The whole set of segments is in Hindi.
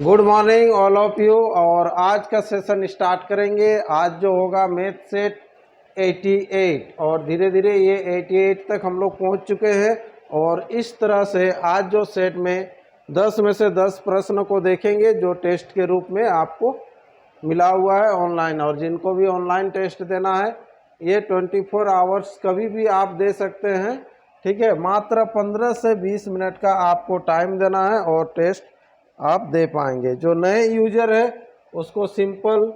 Good morning all of you. और आज का सेशन स्टार्ट करेंगे। आज जो होगा मैथ सेट 88 और धीरे धीरे ये 88 तक हम लोग पहुंच चुके हैं। और इस तरह से आज जो सेट में 10 में से 10 प्रश्न को देखेंगे जो टेस्ट के रूप में आपको मिला हुआ है ऑनलाइन। और जिनको भी ऑनलाइन टेस्ट देना है ये 24 आवर्स कभी भी आप दे सकते हैं, ठीक है। मात्र 15 से 20 मिनट का आपको टाइम देना है और टेस्ट आप दे पाएंगे। जो नए यूजर है उसको सिंपल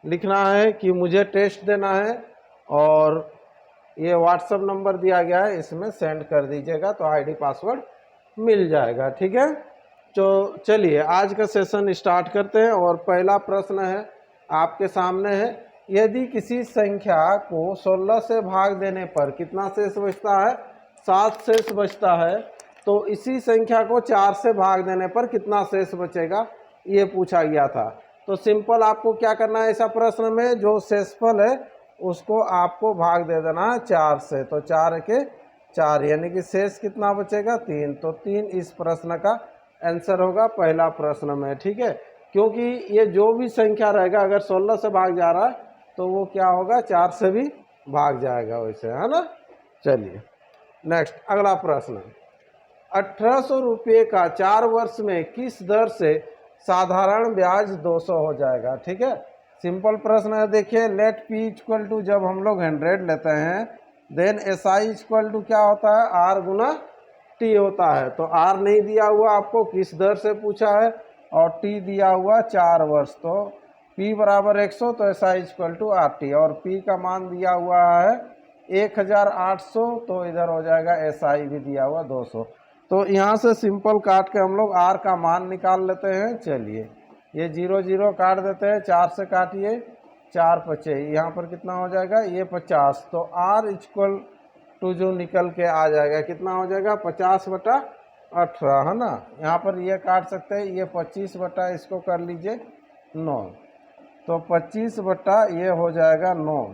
लिखना है कि मुझे टेस्ट देना है और ये व्हाट्सएप नंबर दिया गया है, इसमें सेंड कर दीजिएगा तो आईडी पासवर्ड मिल जाएगा, ठीक है। तो चलिए आज का सेशन स्टार्ट करते हैं। और पहला प्रश्न है आपके सामने है, यदि किसी संख्या को 16 से भाग देने पर कितना शेष बचता है? 7 शेष बचता है। तो इसी संख्या को 4 से भाग देने पर कितना शेष बचेगा, ये पूछा गया था। तो सिंपल आपको क्या करना है, ऐसा प्रश्न में जो शेषफल है उसको आपको भाग दे देना है 4 से। तो 4 के 4 यानी कि शेष कितना बचेगा? 3। तो 3 इस प्रश्न का आंसर होगा पहला प्रश्न में, ठीक है। क्योंकि ये जो भी संख्या रहेगा अगर 16 से भाग जा रहा है तो वो क्या होगा, 4 से भी भाग जाएगा वैसे, है ना। चलिए नेक्स्ट अगला प्रश्न, 1800 रुपये का 4 वर्ष में किस दर से साधारण ब्याज 200 हो जाएगा? ठीक है, सिंपल प्रश्न है। देखिए लेट पी इक्वल टू, जब हम लोग 100 लेते हैं then S I equal to क्या होता है? आर गुना टी होता है। तो आर नहीं दिया हुआ आपको, किस दर से पूछा है, और टी दिया हुआ 4 वर्ष। तो पी बराबर 100 तो S I equal to R T, और पी का मान दिया हुआ है 1800 तो इधर हो जाएगा एस आई भी दिया हुआ 200। तो यहाँ से सिंपल काट के हम लोग आर का मान निकाल लेते हैं। चलिए ये 0 0 काट देते हैं, 4 से काटिए 4 पचे, यहाँ पर कितना हो जाएगा? ये 50। तो आर इक्वल टू जो निकल के आ जाएगा कितना हो जाएगा? 50/18, है ना। यहाँ पर ये काट सकते हैं, ये 25 बटा इसको कर लीजिए 9, तो 25 बटा ये हो जाएगा 9,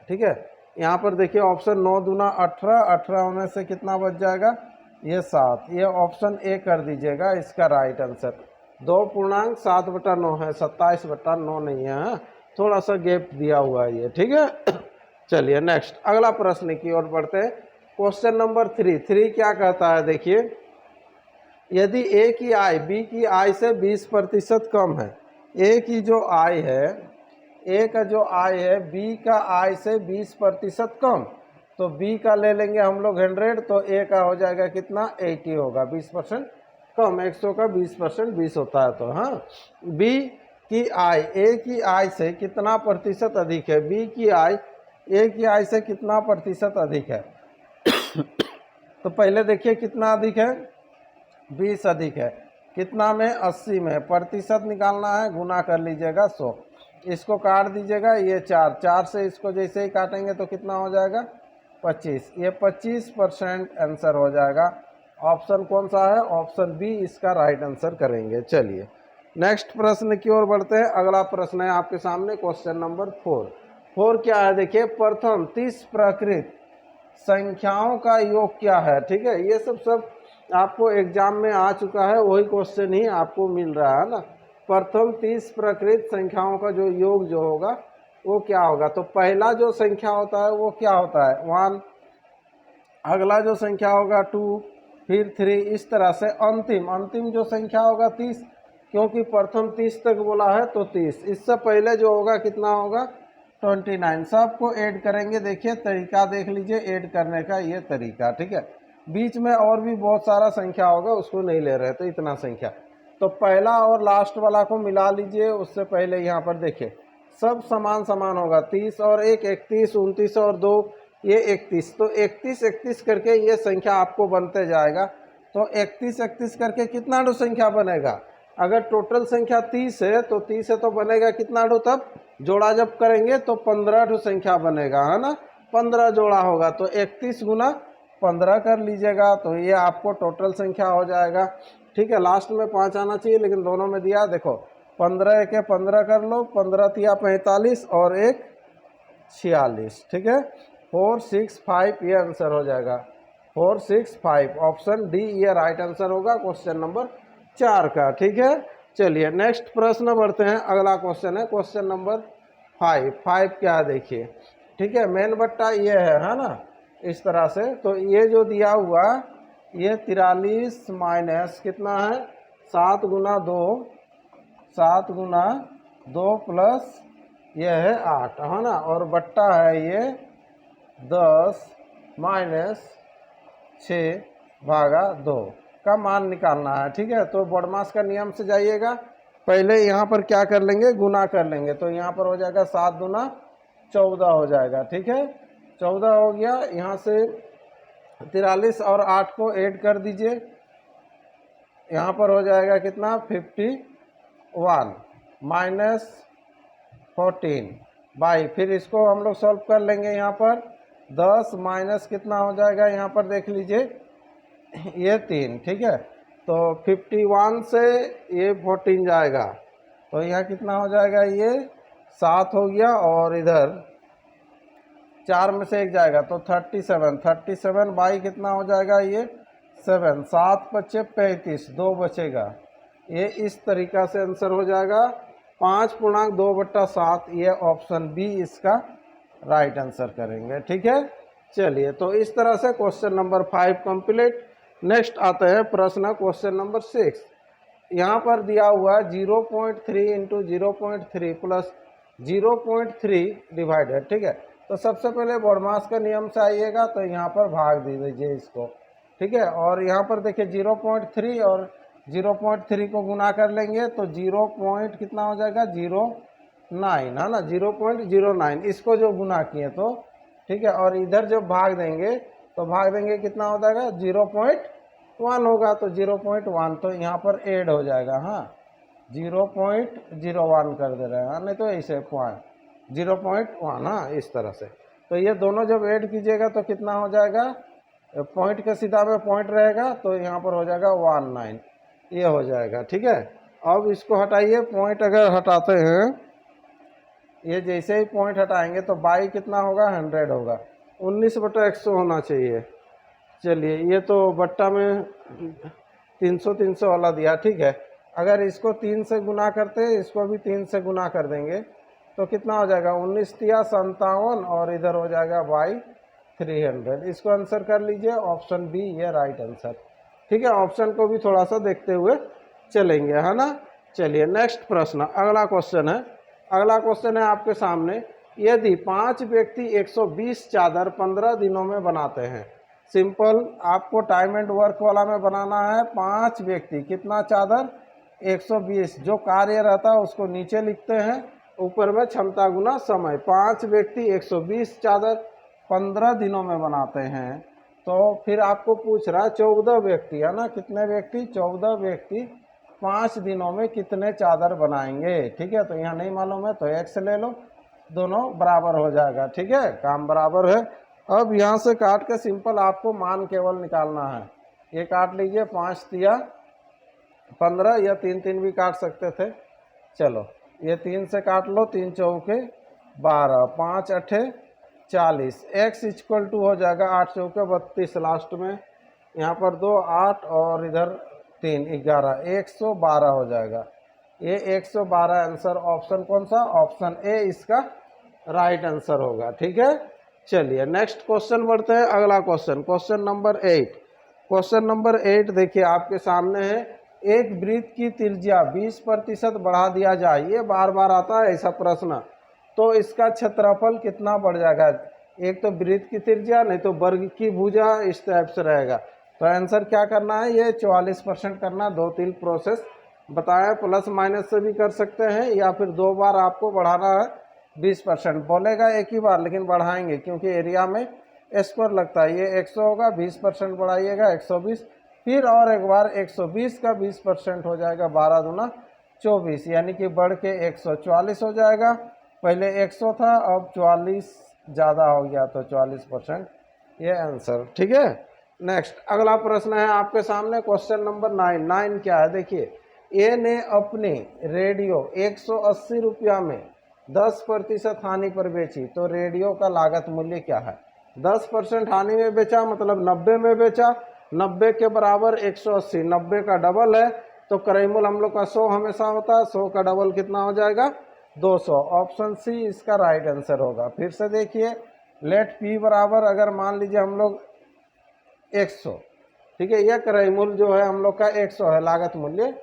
ठीक है। यहाँ पर देखिए ऑप्शन 9 दूना 18, 18 होने से कितना बच जाएगा? ये 7। ये ऑप्शन ए कर दीजिएगा इसका राइट आंसर। 2.7/9 है, 27/9 नहीं है, थोड़ा सा गैप दिया हुआ है ये, ठीक है। चलिए नेक्स्ट अगला प्रश्न की ओर बढ़ते हैं। क्वेश्चन नंबर 3 क्या कहता है? देखिए यदि ए की आय बी की आय से 20% कम है, ए की जो आय है, ए का जो आय है बी का आय से 20% कम, तो बी का ले लेंगे हम लोग 100, तो ए का हो जाएगा कितना? 80 होगा, 20% कम। 100 का 20% 20 होता है। तो हाँ, बी की आय ए की आय से कितना प्रतिशत अधिक है? बी की आय ए की आय से कितना प्रतिशत अधिक है? तो पहले देखिए कितना अधिक है? 20 अधिक है। कितना में? 80 में। प्रतिशत निकालना है, गुना कर लीजिएगा 100, इसको काट दीजिएगा, ये 4 से इसको जैसे ही काटेंगे तो कितना हो जाएगा? 25। ये 25% आंसर हो जाएगा। ऑप्शन कौन सा है? ऑप्शन बी इसका राइट आंसर करेंगे। चलिए नेक्स्ट प्रश्न की ओर बढ़ते हैं। अगला प्रश्न है आपके सामने क्वेश्चन नंबर 4 क्या है? देखिए प्रथम 30 प्रकृत संख्याओं का योग क्या है? ठीक है, ये सब आपको एग्जाम में आ चुका है, वही क्वेश्चन ही आपको मिल रहा है ना। प्रथम 30 प्रकृत संख्याओं का जो योग जो होगा वो क्या होगा? तो पहला जो संख्या होता है वो क्या होता है? 1, अगला जो संख्या होगा 2, फिर 3, इस तरह से अंतिम जो संख्या होगा 30, क्योंकि प्रथम 30 तक बोला है तो 30। इससे पहले जो होगा कितना होगा? 29। सबको ऐड करेंगे। देखिए तरीका देख लीजिए ऐड करने का, ये तरीका, ठीक है। बीच में और भी बहुत सारा संख्या होगा, उसको नहीं ले रहे, तो इतना संख्या। तो पहला और लास्ट वाला को मिला लीजिए। उससे पहले यहाँ पर देखिए सब समान होगा, 30 और 1 31, 29 और 2 ये 31। तो 31 करके ये संख्या आपको बनते जाएगा। तो 31 करके कितना दो संख्या बनेगा? अगर टोटल संख्या 30 है तो 30 है तो बनेगा कितना दो? तब जोड़ा जब करेंगे तो 15 संख्या बनेगा, है ना। 15 जोड़ा होगा, तो 31 गुना 15 कर लीजिएगा, तो ये आपको टोटल संख्या हो जाएगा, ठीक है। लास्ट में 5 आना चाहिए लेकिन दोनों में दिया, देखो 15 1 15 कर लो, 15 तिया 45 और 1 46, ठीक है। 4 6 5 ये आंसर हो जाएगा, 4 6 5। ऑप्शन डी ये राइट आंसर होगा क्वेश्चन नंबर 4 का, ठीक है। चलिए नेक्स्ट प्रश्न बढ़ते हैं। अगला क्वेश्चन है क्वेश्चन नंबर 5। 5 क्या है देखिए, ठीक है। मेन बट्टा ये है ना, इस तरह से। तो ये जो दिया हुआ ये 43 माइनस कितना है 7 गुना 2, 7 गुना 2 प्लस ये है 8 है ना, और बट्टा है ये 10 माइनस 6 भागा 2 का मान निकालना है, ठीक है। तो बॉडमास का नियम से जाइएगा, पहले यहाँ पर क्या कर लेंगे, गुना कर लेंगे। तो यहाँ पर हो जाएगा 7 दूना 14 हो जाएगा, ठीक है। 14 हो गया। यहाँ से 43 और 8 को ऐड कर दीजिए, यहाँ पर हो जाएगा कितना 51 माइनस 14 बाई, फिर इसको हम लोग सॉल्व कर लेंगे। यहाँ पर 10 माइनस कितना हो जाएगा, यहाँ पर देख लीजिए ये 3, ठीक है। तो 51 से ये 14 जाएगा, तो यहाँ कितना हो जाएगा, ये 7 हो गया, और इधर 4 में से 1 जाएगा तो 37 बाई कितना हो जाएगा, ये 7, 7 बचे 35, 2 बचेगा। ये इस तरीक़ा से आंसर हो जाएगा 5.2/7। ये ऑप्शन बी इसका राइट आंसर करेंगे, ठीक है। चलिए, तो इस तरह से क्वेश्चन नंबर 5 कंप्लीट। नेक्स्ट आते हैं प्रश्न क्वेश्चन नंबर 6। यहाँ पर दिया हुआ 0.3 इंटू 0.3 प्लस 0.3 डिवाइडेड, ठीक है। तो सबसे पहले बॉडमास का नियम से आइएगा, तो यहाँ पर भाग दे दीजिए इसको, ठीक है। और यहाँ पर देखिए 0.3 और 0.3 को गुना कर लेंगे तो 0 पॉइंट कितना हो जाएगा 0.9 है ना, 0.09 इसको जो गुना किए तो, ठीक है। और इधर जब भाग देंगे तो भाग देंगे कितना हो जाएगा 0.1 होगा, तो 0.1 तो यहाँ पर ऐड हो जाएगा, हाँ 0.01 कर दे रहे हैं, नहीं तो ऐसे 0.1, हाँ इस तरह से। तो ये दोनों जब ऐड कीजिएगा तो कितना हो जाएगा, पॉइंट के सीधा में पॉइंट रहेगा तो यहाँ पर हो जाएगा 19, ये हो जाएगा, ठीक है। अब इसको हटाइए, पॉइंट अगर हटाते हैं, ये जैसे ही पॉइंट हटाएंगे तो बाई कितना होगा 100 होगा, 19/100 होना चाहिए। चलिए, ये तो बट्टा में 300 वाला दिया, ठीक है। अगर इसको 3 से गुना करते हैं, इसको भी 3 से गुना कर देंगे तो कितना हो जाएगा 19 तिया 57, और इधर हो जाएगा बाई 300। इसको आंसर कर लीजिए, ऑप्शन बी ये राइट आंसर, ठीक है। ऑप्शन को भी थोड़ा सा देखते हुए चलेंगे, है ना। चलिए नेक्स्ट प्रश्न, अगला क्वेश्चन है। अगला क्वेश्चन है आपके सामने, यदि 5 व्यक्ति 120 चादर 15 दिनों में बनाते हैं। सिंपल, आपको टाइम एंड वर्क वाला में बनाना है। 5 व्यक्ति कितना चादर 120, जो कार्य रहता है उसको नीचे लिखते हैं, ऊपर में क्षमता गुना समय। 5 व्यक्ति 120 चादर 15 दिनों में बनाते हैं, तो फिर आपको पूछ रहा है 14 व्यक्ति, है ना, कितने व्यक्ति 14 व्यक्ति 5 दिनों में कितने चादर बनाएंगे, ठीक है। तो यहाँ नहीं मालूम है तो x ले लो, दोनों बराबर हो जाएगा, ठीक है, काम बराबर है। अब यहाँ से काट के सिंपल आपको मान केवल निकालना है। ये काट लीजिए, 5 तिया 15, या 3 भी काट सकते थे। चलो, ये 3 से काट लो, 3 चौके 12, 5 अठे 40, x इक्वल टू हो जाएगा 8 चौके 32, लास्ट में यहाँ पर 2 8 और इधर 3 11, 112 हो जाएगा। ये 112 आंसर ऑप्शन कौन सा, ऑप्शन ए इसका राइट आंसर होगा, ठीक है। चलिए नेक्स्ट क्वेश्चन बढ़ते हैं। अगला question, question number 8। Question number 8 देखिए आपके सामने है, एक वृत्त की त्रिज्या 20% बढ़ा दिया जाए। ये बार बार आता है ऐसा प्रश्न, तो इसका क्षेत्रफल कितना बढ़ जाएगा। एक तो वृत्त की त्रिज्या, नहीं तो वर्ग की भुजा, इस टाइप से रहेगा। तो आंसर क्या करना है, ये 44% करना। 2-3 प्रोसेस बताया, प्लस माइनस से भी कर सकते हैं, या फिर 2 बार आपको बढ़ाना है। 20% बोलेगा एक ही बार, लेकिन बढ़ाएंगे क्योंकि एरिया में स्क्वायर लगता है। ये 100 होगा, 20% बढ़ाइएगा 120, फिर और एक बार 120 का 20% हो जाएगा, 12 दूना 24, यानी कि बढ़ के 144 हो जाएगा। पहले 100 था, अब 44 ज़्यादा हो गया तो 44%, ये आंसर, ठीक है। नेक्स्ट अगला प्रश्न है आपके सामने, क्वेश्चन नंबर 9। 9 क्या है देखिए, ए ने अपनी रेडियो 180 रुपया में 10% हानि पर बेची, तो रेडियो का लागत मूल्य क्या है। 10% हानि में बेचा मतलब 90 में बेचा, 90 के बराबर 180, 90 का डबल है, तो क्राइमूल हम लोग का 100 हमेशा होता है, 100 का डबल कितना हो जाएगा 200। ऑप्शन सी इसका राइट आंसर होगा। फिर से देखिए, लेट पी बराबर अगर मान लीजिए हम लोग 100, ठीक है, यह क्राइमूल जो है हम लोग का 100 है लागत मूल्य,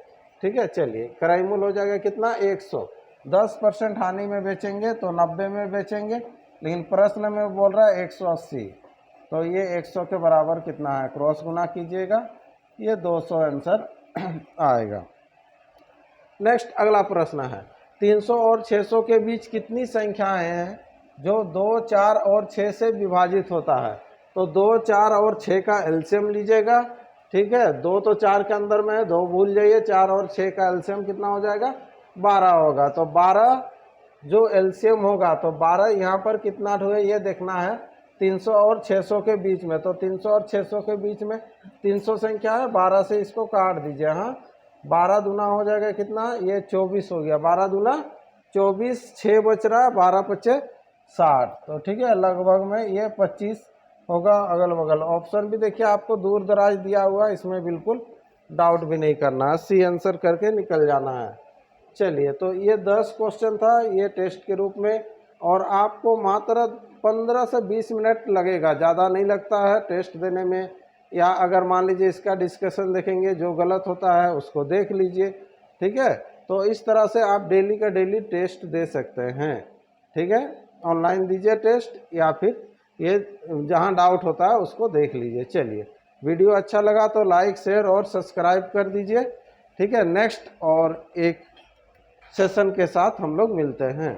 ठीक है। चलिए क्राइमूल हो जाएगा कितना 100। 10% हानि में बेचेंगे तो 90 में बेचेंगे, लेकिन प्रश्न में बोल रहा है 180, तो ये 100 के बराबर कितना है, क्रॉस गुना कीजिएगा, ये 200 आंसर आएगा। नेक्स्ट अगला प्रश्न है, 300 और 600 के बीच कितनी संख्याएं हैं जो 2, 4 और 6 से विभाजित होता है। तो 2, 4 और 6 का एलसीएम लीजिएगा, ठीक है। 2 तो 4 के अंदर में है, 2 भूल जाइए, 4 और 6 का एलसीएम कितना हो जाएगा 12 होगा। तो 12 जो एलसीएम होगा, तो 12 यहाँ पर कितना हुआ ये देखना है 300 और 600 के बीच में। तो 300 और 600 के बीच में 300 संख्या है, 12 से इसको काट दीजिए। हाँ, 12 दूना हो जाएगा कितना, ये 24 हो गया, 12 दूना 24, 6 बच रहा, 12 पचे 60, तो ठीक है, लगभग में ये 25 होगा अगल बगल। ऑप्शन भी देखिए आपको दूर दराज दिया हुआ है, इसमें बिल्कुल डाउट भी नहीं करना है, सी आंसर करके निकल जाना है। चलिए, तो ये 10 क्वेश्चन था ये टेस्ट के रूप में, और आपको मात्र 15 से 20 मिनट लगेगा, ज़्यादा नहीं लगता है टेस्ट देने में। या अगर मान लीजिए इसका डिस्कशन देखेंगे, जो गलत होता है उसको देख लीजिए, ठीक है। तो इस तरह से आप डेली का डेली टेस्ट दे सकते हैं, ठीक है। ऑनलाइन दीजिए टेस्ट, या फिर ये जहां डाउट होता है उसको देख लीजिए। चलिए, वीडियो अच्छा लगा तो लाइक, शेयर और सब्सक्राइब कर दीजिए, ठीक है। नेक्स्ट और एक सेशन के साथ हम लोग मिलते हैं।